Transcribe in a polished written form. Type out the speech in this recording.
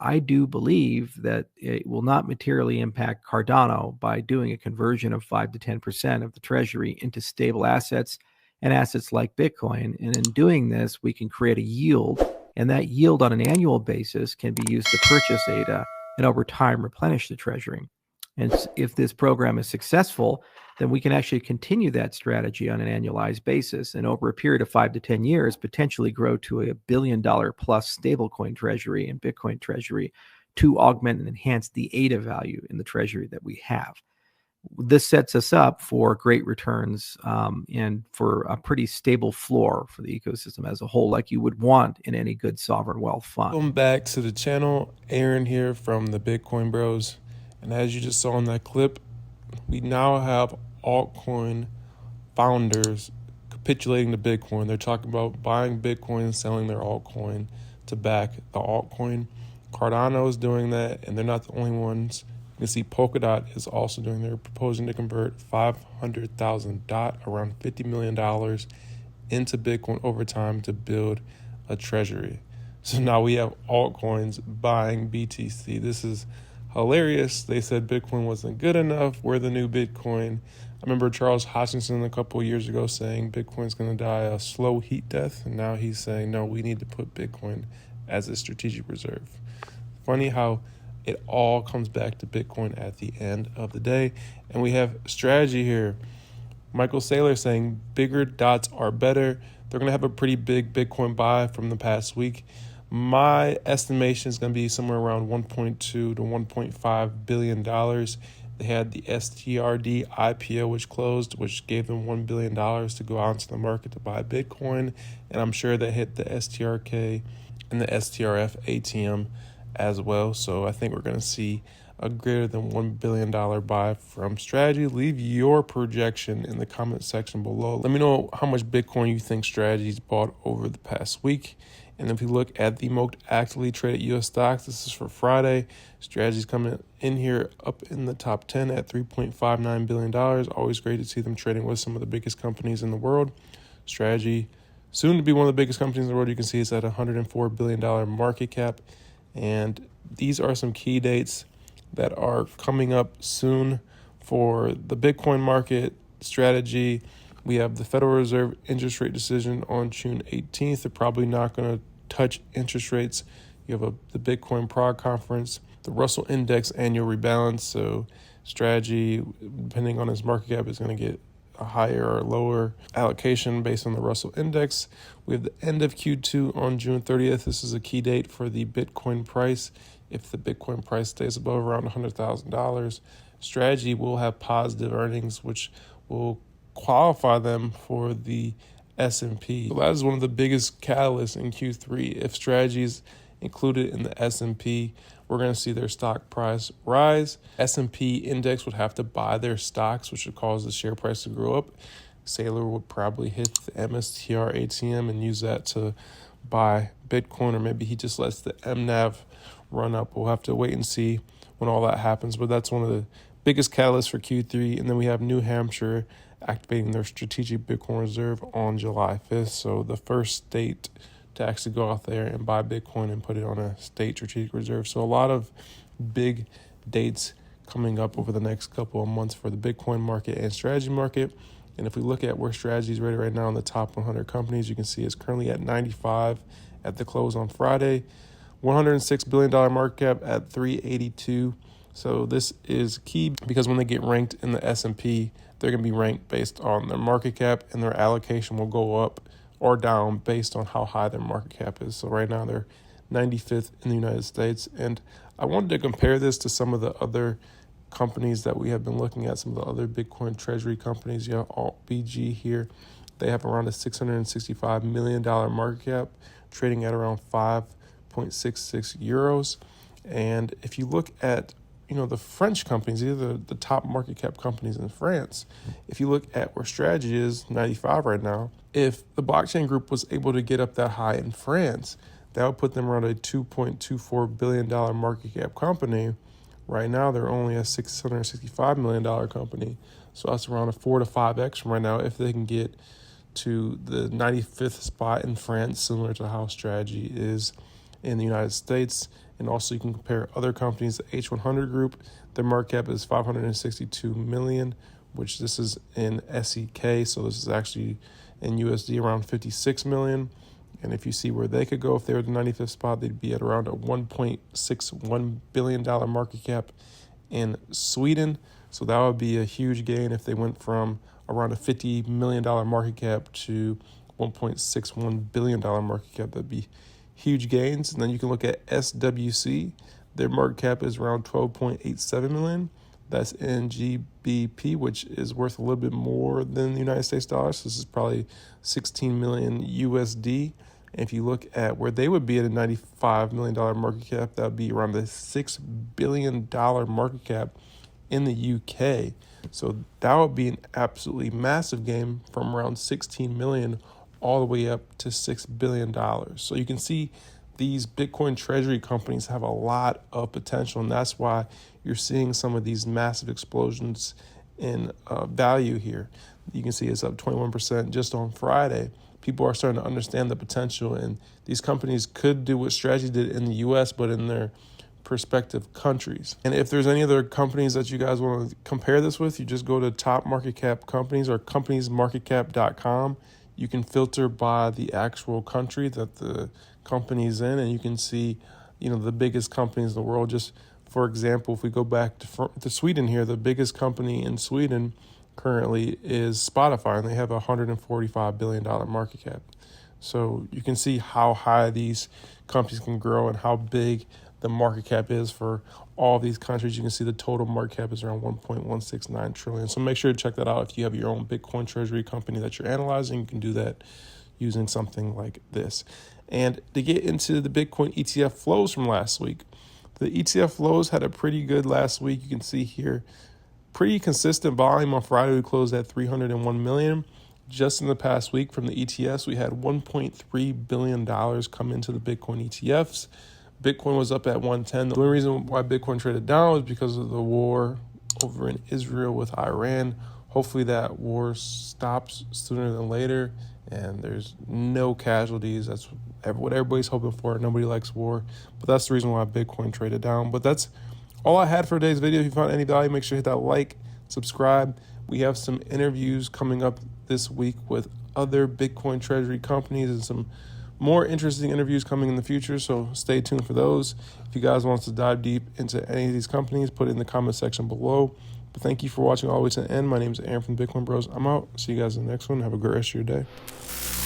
I do believe that it will not materially impact Cardano by doing a conversion of 5 to 10% of the treasury into stable assets and assets like Bitcoin. And in doing this, we can create a yield, and that yield on an annual basis can be used to purchase ADA and over time replenish the treasury. And if this program is successful, then we can actually continue that strategy on an annualized basis and over a period of 5 to 10 years, potentially grow to a $1 billion plus stablecoin treasury and Bitcoin treasury to augment and enhance the ADA value in the treasury that we have. This sets us up for great returns and for a pretty stable floor for the ecosystem as a whole, like you would want in any good sovereign wealth fund. Welcome back to the channel. Aaron here from the Bitcoin Bros. And as you just saw in that clip, we now have altcoin founders capitulating to Bitcoin. They're talking about buying Bitcoin and selling their altcoin to back the altcoin. Cardano is doing that, and they're not the only ones. You can see Polkadot is also doing. They're proposing to convert 500,000 DOT, around $50 million, into Bitcoin over time to build a treasury. So now we have altcoins buying BTC. This is hilarious. They said Bitcoin wasn't good enough. We're the new Bitcoin. I remember Charles Hoskinson a couple of years ago saying Bitcoin's going to die a slow heat death. And now he's saying, no, we need to put Bitcoin as a strategic reserve. Funny how it all comes back to Bitcoin at the end of the day. And we have strategy here. Michael Saylor saying bigger dots are better. They're going to have a pretty big Bitcoin buy from the past week. My estimation is going to be somewhere around $1.2 to $1.5 billion. They had the STRD IPO, which closed, which gave them $1 billion to go out into the market to buy Bitcoin. And I'm sure that hit the STRK and the STRF ATM as well. So I think we're going to see a greater than $1 billion buy from Strategy. Leave your projection in the comment section below. Let me know how much Bitcoin you think Strategy's bought over the past week. And if you look at the most actively traded U.S. stocks, this is for Friday. Strategy's coming in here up in the top 10 at $3.59 billion. Always great to see them trading with some of the biggest companies in the world. Strategy, soon to be one of the biggest companies in the world. You can see it's at $104 billion market cap. And these are some key dates that are coming up soon for the Bitcoin market. Strategy, we have the Federal Reserve interest rate decision on June 18th. They're probably not going to touch interest rates. You have the Bitcoin Prague conference, the Russell Index annual rebalance. So Strategy, depending on its market cap, is going to get a higher or lower allocation based on the Russell Index. We have the end of Q2 on June 30th. This is a key date for the Bitcoin price. If the Bitcoin price stays above around $100,000, Strategy will have positive earnings, which will qualify them for the S&P. So that is one of the biggest catalysts in Q3. If Strategy is included in the S&P, we're going to see their stock price rise. S&P index would have to buy their stocks, which would cause the share price to grow up. Saylor would probably hit the MSTR ATM and use that to buy Bitcoin, or maybe he just lets the MNAV run up. We'll have to wait and see when all that happens, but that's one of the biggest catalysts for Q3. And then we have New Hampshire activating their strategic Bitcoin reserve on July 5th. So the first state to actually go out there and buy Bitcoin and put it on a state strategic reserve. So a lot of big dates coming up over the next couple of months for the Bitcoin market and Strategy market. And if we look at where Strategy is rated right now in the top 100 companies, you can see it's currently at 95 at the close on Friday. $106 billion market cap at 382. So this is key because when they get ranked in the S&P, they're going to be ranked based on their market cap, and their allocation will go up or down based on how high their market cap is. So right now they're 95th in the United States. And I wanted to compare this to some of the other companies that we have been looking at, some of the other Bitcoin treasury companies. You have altbg here. They have around a $665 million market cap, trading at around 5.66 euros. And if you look at the French companies, these are the top market cap companies in France. If you look at where Strategy is, 95 right now, if the blockchain group was able to get up that high in France, that would put them around a $2.24 billion market cap company. Right now, they're only a $665 million company. So that's around a 4 to 5x from right now if they can get to the 95th spot in France, similar to how Strategy is in the United States. And also you can compare other companies. The H100 group, their market cap is 562 million, which this is in SEK. So this is actually in USD around 56 million. And if you see where they could go, if they were the 95th spot, they'd be at around a $1.61 billion market cap in Sweden. So that would be a huge gain if they went from around a $50 million market cap to $1.61 billion market cap. That'd be huge gains. And then you can look at SWC. Their market cap is around 12.87 million. That's in GBP, which is worth a little bit more than the United States dollar. So this is probably 16 million USD. And if you look at where they would be at a $95 million market cap, that would be around the $6 billion market cap in the UK. So that would be an absolutely massive gain from around 16 million all the way up to $6 billion. So you can see these Bitcoin treasury companies have a lot of potential, and that's why you're seeing some of these massive explosions in value here. You can see it's up 21% just on Friday. People are starting to understand the potential, and these companies could do what Strategy did in the US, but in their prospective countries. And if there's any other companies that you guys want to compare this with, you just go to top market cap companies or companiesmarketcap.com. You can filter by the actual country that the company's in, and you can see, the biggest companies in the world. Just for example, if we go back to Sweden here, the biggest company in Sweden currently is Spotify, and they have a $145 billion market cap. So you can see how high these companies can grow and how big the market cap is for all of these countries. You can see the total market cap is around 1.169 trillion. So make sure to check that out. If you have your own Bitcoin treasury company that you're analyzing, you can do that using something like this. And to get into the Bitcoin ETF flows from last week, the ETF flows had a pretty good last week. You can see here, pretty consistent volume. On Friday, we closed at 301 million. Just in the past week from the ETFs, we had $1.3 billion come into the Bitcoin ETFs. Bitcoin was up at 110. The only reason why Bitcoin traded down was because of the war over in Israel with Iran. Hopefully that war stops sooner than later and there's no casualties. That's what everybody's hoping for. Nobody likes war, but that's the reason why Bitcoin traded down. But that's all I had for today's video. If you found any value, make sure to hit that like, subscribe. We have some interviews coming up this week with other Bitcoin treasury companies and some more interesting interviews coming in the future, so stay tuned for those. If you guys want us to dive deep into any of these companies, put it in the comment section below. But thank you for watching all the way to the end. My name is Aaron from Bitcoin Bros. I'm out. See you guys in the next one. Have a great rest of your day.